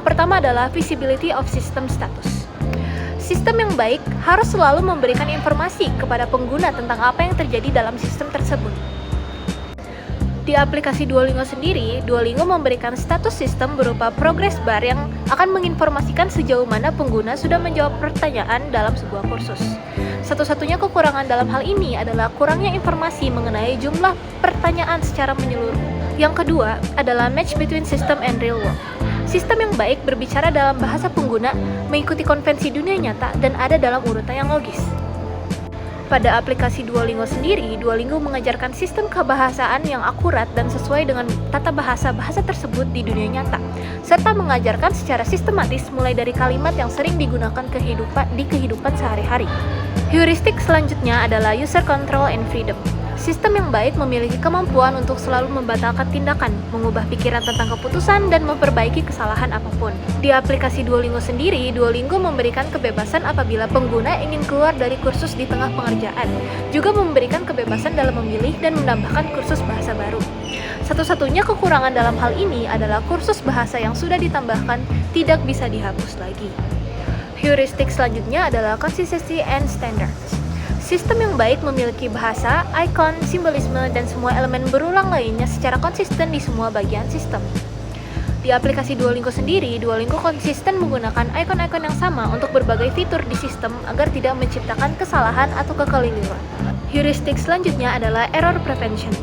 Yang pertama adalah visibility of system status. Sistem yang baik harus selalu memberikan informasi kepada pengguna tentang apa yang terjadi dalam sistem tersebut. Di aplikasi Duolingo sendiri, Duolingo memberikan status sistem berupa progress bar yang akan menginformasikan sejauh mana pengguna sudah menjawab pertanyaan dalam sebuah kursus. Satu-satunya kekurangan dalam hal ini adalah kurangnya informasi mengenai jumlah pertanyaan secara menyeluruh. Yang kedua adalah match between system and real world. Sistem yang baik berbicara dalam bahasa pengguna, mengikuti konvensi dunia nyata, dan ada dalam urutan yang logis. Pada aplikasi Duolingo sendiri, Duolingo mengajarkan sistem kebahasaan yang akurat dan sesuai dengan tata bahasa tersebut di dunia nyata, serta mengajarkan secara sistematis mulai dari kalimat yang sering digunakan di kehidupan sehari-hari. Heuristik selanjutnya adalah user control and freedom. Sistem yang baik memiliki kemampuan untuk selalu membatalkan tindakan, mengubah pikiran tentang keputusan, dan memperbaiki kesalahan apapun. Di aplikasi Duolingo sendiri, Duolingo memberikan kebebasan apabila pengguna ingin keluar dari kursus di tengah pengerjaan, juga memberikan kebebasan dalam memilih dan menambahkan kursus bahasa baru. Satu-satunya kekurangan dalam hal ini adalah kursus bahasa yang sudah ditambahkan tidak bisa dihapus lagi. Heuristik selanjutnya adalah consistency and standards. Sistem yang baik memiliki bahasa, icon, simbolisme, dan semua elemen berulang lainnya secara konsisten di semua bagian sistem. Di aplikasi Duolingo sendiri, Duolingo konsisten menggunakan icon-icon yang sama untuk berbagai fitur di sistem agar tidak menciptakan kesalahan atau kekeliruan. Heuristik selanjutnya adalah error prevention.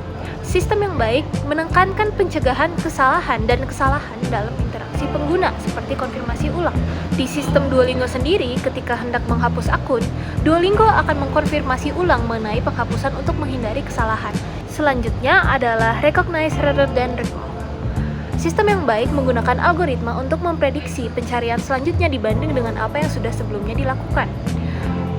Sistem yang baik menekankan pencegahan kesalahan dan kesalahan dalam interaksi pengguna seperti konfirmasi ulang. Di sistem Duolingo sendiri, ketika hendak menghapus akun, Duolingo akan mengkonfirmasi ulang mengenai penghapusan untuk menghindari kesalahan. Selanjutnya adalah recognize rather than recall. Sistem yang baik menggunakan algoritma untuk memprediksi pencarian selanjutnya dibanding dengan apa yang sudah sebelumnya dilakukan.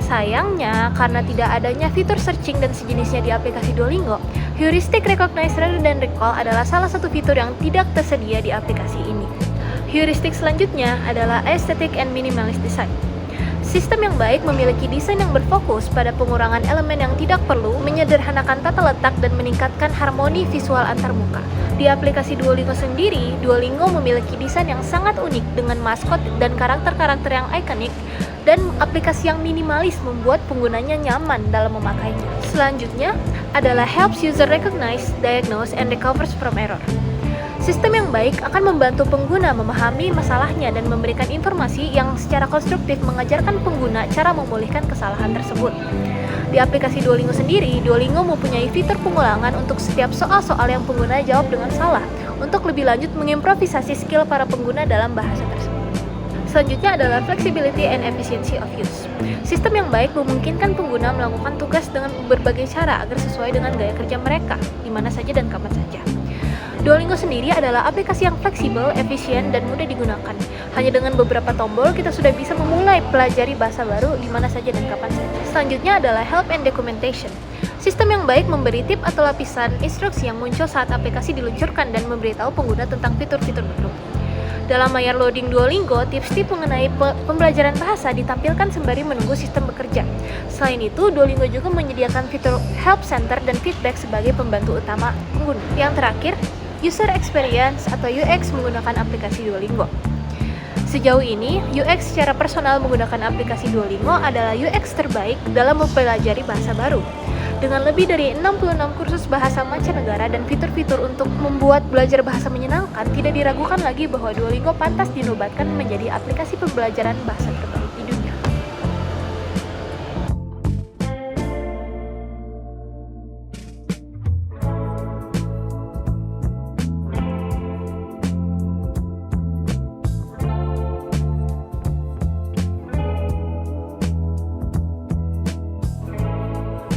Sayangnya, karena tidak adanya fitur searching dan sejenisnya di aplikasi Duolingo, heuristic recognize rather than recall adalah salah satu fitur yang tidak tersedia di aplikasi ini. Heuristik selanjutnya adalah aesthetic and minimalist design. Sistem yang baik memiliki desain yang berfokus pada pengurangan elemen yang tidak perlu, menyederhanakan tata letak, dan meningkatkan harmoni visual antarmuka. Di aplikasi Duolingo sendiri, Duolingo memiliki desain yang sangat unik dengan maskot dan karakter-karakter yang ikonik, dan aplikasi yang minimalis membuat penggunanya nyaman dalam memakainya. Selanjutnya adalah helps user recognize, diagnose, and recovers from error. Sistem yang baik akan membantu pengguna memahami masalahnya dan memberikan informasi yang secara konstruktif mengajarkan pengguna cara memulihkan kesalahan tersebut. Di aplikasi Duolingo sendiri, Duolingo mempunyai fitur pengulangan untuk setiap soal-soal yang pengguna jawab dengan salah, untuk lebih lanjut mengimprovisasi skill para pengguna dalam bahasa tersebut. Selanjutnya adalah flexibility and efficiency of use. Sistem yang baik memungkinkan pengguna melakukan tugas dengan berbagai cara agar sesuai dengan gaya kerja mereka, di mana saja dan kapan saja. Duolingo sendiri adalah aplikasi yang fleksibel, efisien, dan mudah digunakan. Hanya dengan beberapa tombol, kita sudah bisa memulai pelajari bahasa baru di mana saja dan kapan saja. Selanjutnya adalah help and documentation. Sistem yang baik memberi tip atau lapisan instruksi yang muncul saat aplikasi diluncurkan dan memberitahu pengguna tentang fitur-fitur baru. Dalam layar loading Duolingo, tips-tips mengenai pembelajaran bahasa ditampilkan sembari menunggu sistem bekerja. Selain itu, Duolingo juga menyediakan fitur help center dan feedback sebagai pembantu utama pengguna. Yang terakhir, user experience atau UX menggunakan aplikasi Duolingo. Sejauh ini, UX secara personal menggunakan aplikasi Duolingo adalah UX terbaik dalam mempelajari bahasa baru. Dengan lebih dari 66 kursus bahasa mancanegara dan fitur-fitur untuk membuat belajar bahasa menyenangkan, tidak diragukan lagi bahwa Duolingo pantas dinobatkan menjadi aplikasi pembelajaran bahasa terbaik di dunia.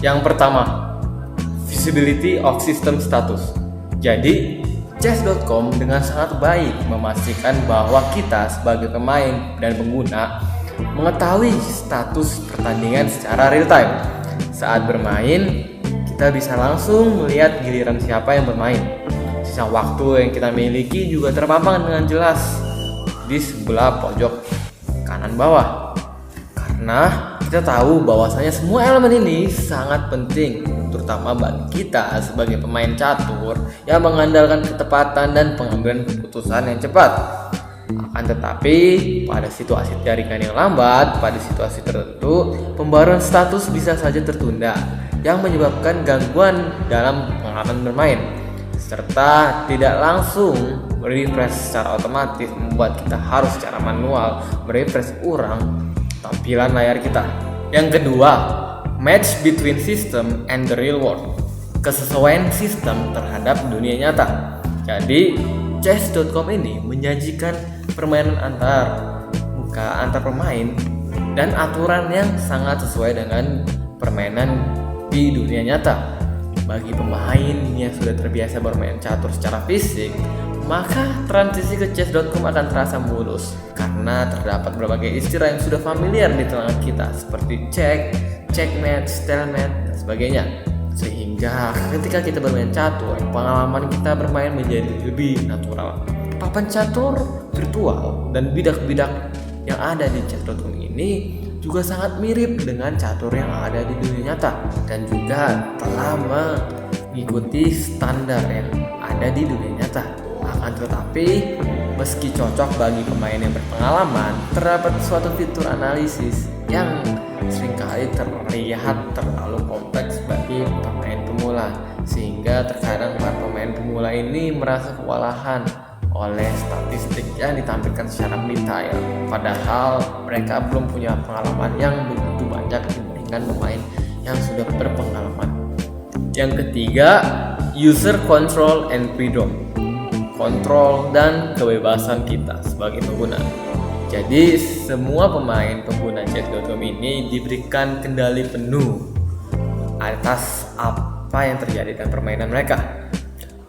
Yang pertama, visibility of system status. Jadi, chess.com dengan sangat baik memastikan bahwa kita sebagai pemain dan pengguna mengetahui status pertandingan secara real time. Saat bermain, kita bisa langsung melihat giliran siapa yang bermain. Sisa waktu yang kita miliki juga terpampang dengan jelas di sebelah pojok kanan bawah. Karena kita tahu bahwasanya semua elemen ini sangat penting, terutama bagi kita sebagai pemain catur yang mengandalkan ketepatan dan pengambilan keputusan yang cepat. Akan tetapi, pada situasi jaringan yang lambat, pada situasi tertentu, pembaruan status bisa saja tertunda, yang menyebabkan gangguan dalam pengalaman bermain, serta tidak langsung refresh secara otomatis, membuat kita harus secara manual merefresh ulang tampilan layar kita. Yang kedua, match between system and the real world. Kesesuaian sistem terhadap dunia nyata. Jadi, chess.com ini menyajikan permainan antar pemain dan aturan yang sangat sesuai dengan permainan di dunia nyata. Bagi pemain yang sudah terbiasa bermain catur secara fisik, maka transisi ke chess.com akan terasa mulus karena terdapat berbagai istilah yang sudah familiar di telinga kita seperti check, checkmate, stalemate, dan sebagainya. Sehingga ketika kita bermain catur, pengalaman kita bermain menjadi lebih natural. Papan catur virtual dan bidak-bidak yang ada di chess.com ini juga sangat mirip dengan catur yang ada di dunia nyata dan juga telah mengikuti standar yang ada di dunia nyata. Akan tetapi, meski cocok bagi pemain yang berpengalaman, terdapat suatu fitur analisis yang seringkali terlihat terlalu kompleks bagi pemain pemula, sehingga terkadang para pemain pemula ini merasa kewalahan oleh statistik yang ditampilkan secara detail, padahal mereka belum punya pengalaman yang begitu banyak dibandingkan pemain yang sudah berpengalaman. Yang ketiga, user control and freedom. Kontrol dan kebebasan kita sebagai pengguna. Jadi semua pemain pengguna chess.com ini diberikan kendali penuh atas apa yang terjadi dalam permainan mereka.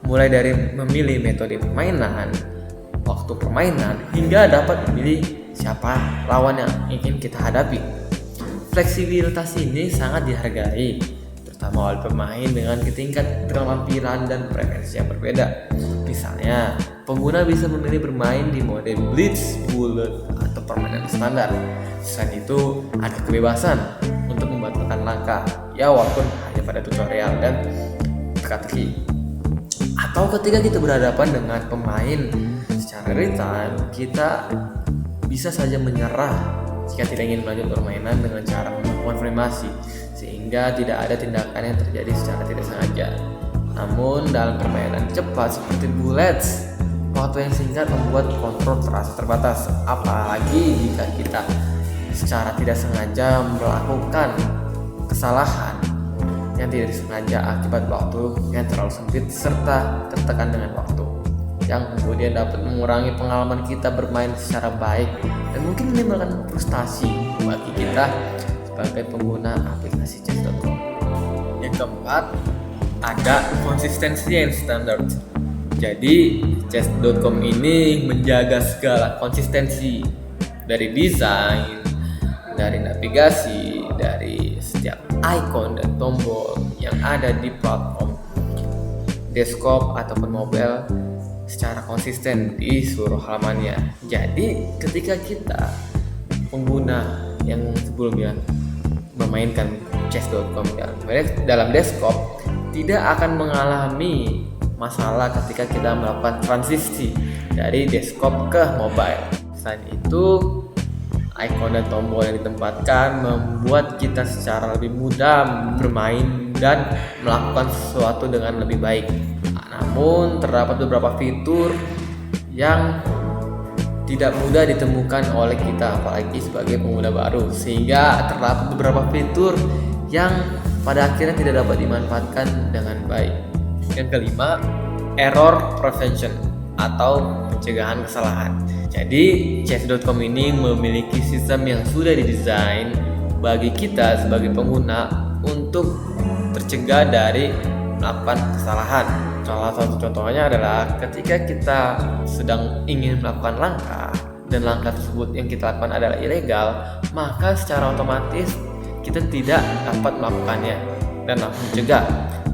Mulai dari memilih metode permainan, waktu permainan, hingga dapat memilih siapa lawan yang ingin kita hadapi. Fleksibilitas ini sangat dihargai, terutama oleh pemain dengan tingkat keterampilan dan preferensi yang berbeda. Misalnya, pengguna bisa memilih bermain di mode blitz, bullet, atau permainan standar. Selain itu, ada kebebasan untuk membatalkan langkah, ya walaupun hanya pada tutorial dan teka-teki. Atau ketika kita berhadapan dengan pemain secara real time, kita bisa saja menyerah jika tidak ingin melanjutkan permainan dengan cara mengkonfirmasi, sehingga tidak ada tindakan yang terjadi secara tidak sengaja. Namun dalam permainan cepat seperti bullets, waktu yang singkat membuat kontrol terasa terbatas, apalagi jika kita secara tidak sengaja melakukan kesalahan yang tidak disengaja akibat waktu yang terlalu sempit serta tertekan dengan waktu, yang kemudian dapat mengurangi pengalaman kita bermain secara baik dan mungkin menimbulkan frustasi bagi kita sebagai pengguna aplikasi chess.com. Yang keempat, ada konsistensi yang standar. Jadi chess.com ini menjaga segala konsistensi dari desain, dari navigasi, dari setiap icon dan tombol yang ada di platform desktop ataupun mobile secara konsisten di seluruh halamannya. Jadi ketika kita pengguna yang sebelumnya memainkan chess.com dalam desktop tidak akan mengalami masalah ketika kita melakukan transisi dari desktop ke mobile. Selain itu, icon dan tombol yang ditempatkan membuat kita secara lebih mudah bermain dan melakukan sesuatu dengan lebih baik. Namun terdapat beberapa fitur yang tidak mudah ditemukan oleh kita, apalagi sebagai pengguna baru, sehingga terdapat beberapa fitur yang pada akhirnya tidak dapat dimanfaatkan dengan baik. Yang kelima, error prevention atau pencegahan kesalahan. Jadi chess.com ini memiliki sistem yang sudah didesain bagi kita sebagai pengguna untuk tercegah dari melakukan kesalahan. Salah satu contohnya adalah ketika kita sedang ingin melakukan langkah dan langkah tersebut yang kita lakukan adalah ilegal, maka secara otomatis kita tidak dapat melakukannya dan langsung mencegah,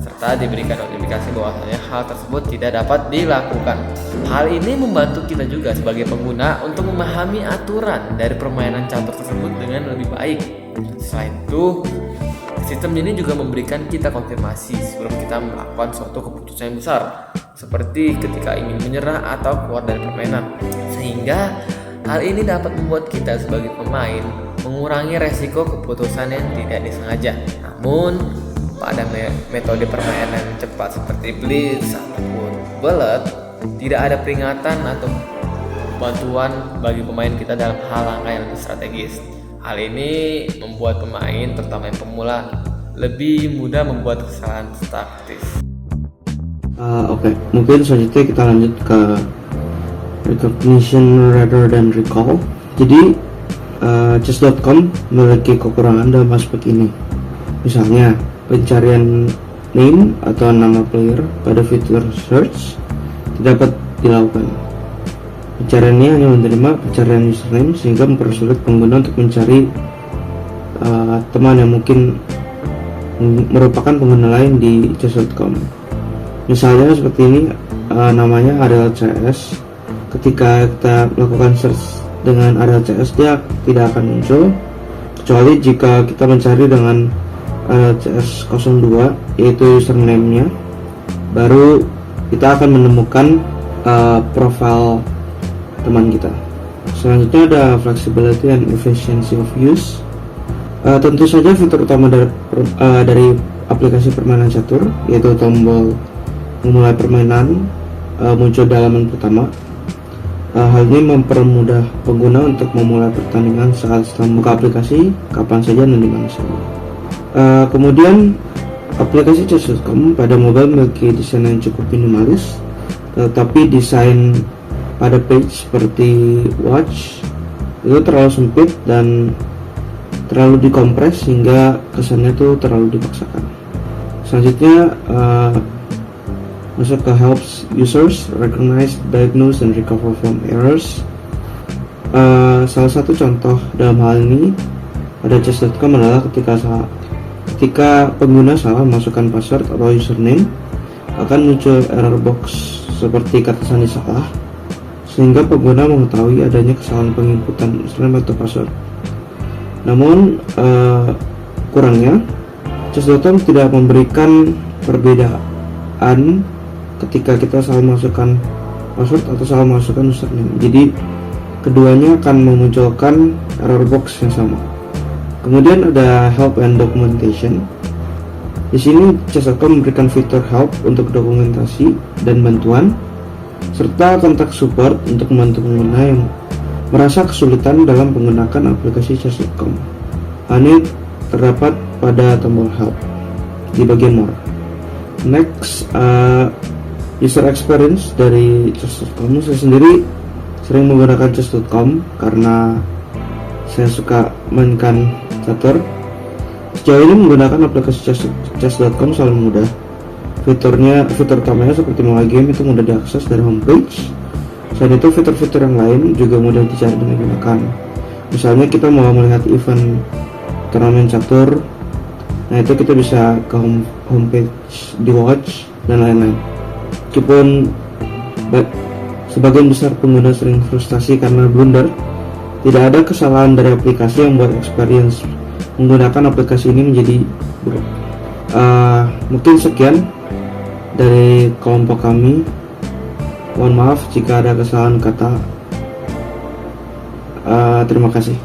serta diberikan notifikasi bahwasanya hal tersebut tidak dapat dilakukan. Hal ini membantu kita juga sebagai pengguna untuk memahami aturan dari permainan catur tersebut dengan lebih baik. Selain itu, sistem ini juga memberikan kita konfirmasi sebelum kita melakukan suatu keputusan yang besar, seperti ketika ingin menyerah atau keluar dari permainan, sehingga hal ini dapat membuat kita sebagai pemain mengurangi resiko keputusan yang tidak disengaja. Namun pada metode permainan cepat seperti blitz ataupun bullet, tidak ada peringatan atau bantuan bagi pemain kita dalam hal langkah yang lebih strategis. Hal ini membuat pemain, terutama yang pemula, lebih mudah membuat kesalahan taktis. Oke, mungkin selanjutnya kita lanjut ke recognition rather than recall. Jadi chess.com memiliki kekurangan dalam aspek ini. Misalnya pencarian name atau nama player pada fitur search tidak dapat dilakukan. Pencarian ini hanya menerima pencarian username sehingga mempersulit pengguna untuk mencari teman yang mungkin merupakan pengguna lain di chess.com. Misalnya seperti ini, namanya Ariel CS. Ketika kita melakukan search dengan Ariel CS, dia tidak akan muncul kecuali jika kita mencari dengan Ariel CS 02, yaitu username-nya. Baru kita akan menemukan profil teman kita. Selanjutnya ada flexibility and efficiency of use. Tentu saja fitur utama dari aplikasi permainan catur, yaitu tombol memulai permainan, muncul di halaman pertama. Hal ini mempermudah pengguna untuk memulai pertandingan saat setelah membuka aplikasi kapan saja dan dimana saja. Kemudian aplikasi chess.com pada mobile memiliki desain yang cukup minimalis, tetapi desain pada page seperti watch itu terlalu sempit dan terlalu dikompres sehingga kesannya itu terlalu dipaksakan. Selanjutnya masuk ke helps users recognize, diagnose, and recover from errors. Salah satu contoh dalam hal ini pada chess.com adalah ketika pengguna salah memasukkan password atau username, akan muncul error box seperti kata sandi salah, sehingga pengguna mengetahui adanya kesalahan penginputan username atau password. Namun kurangnya chess.com tidak memberikan perbedaan ketika kita salah masukkan password atau salah masukkan username. Jadi keduanya akan memunculkan error box yang sama. Kemudian ada help and documentation. Di sini chess.com memberikan fitur help untuk dokumentasi dan bantuan, serta kontak support untuk membantu pengguna yang merasa kesulitan dalam menggunakan aplikasi chess.com. Hal ini terdapat pada tombol help di bagian more. Next, user experience dari chess.com. Saya sendiri sering menggunakan chess.com karena saya suka mainkan catur. Sejauh ini menggunakan aplikasi chess.com selalu mudah. Fitur utamanya seperti mulai game itu mudah diakses dari homepage. Selain itu fitur-fitur yang lain juga mudah dicari dan digunakan. Misalnya kita mau melihat event turnamen catur, nah itu kita bisa ke homepage di watch dan lain-lain. Meskipun sebagian besar pengguna sering frustasi karena blunder, tidak ada kesalahan dari aplikasi yang membuat experience menggunakan aplikasi ini menjadi buruk. Mungkin sekian dari kelompok kami. Mohon maaf jika ada kesalahan kata. Terima kasih.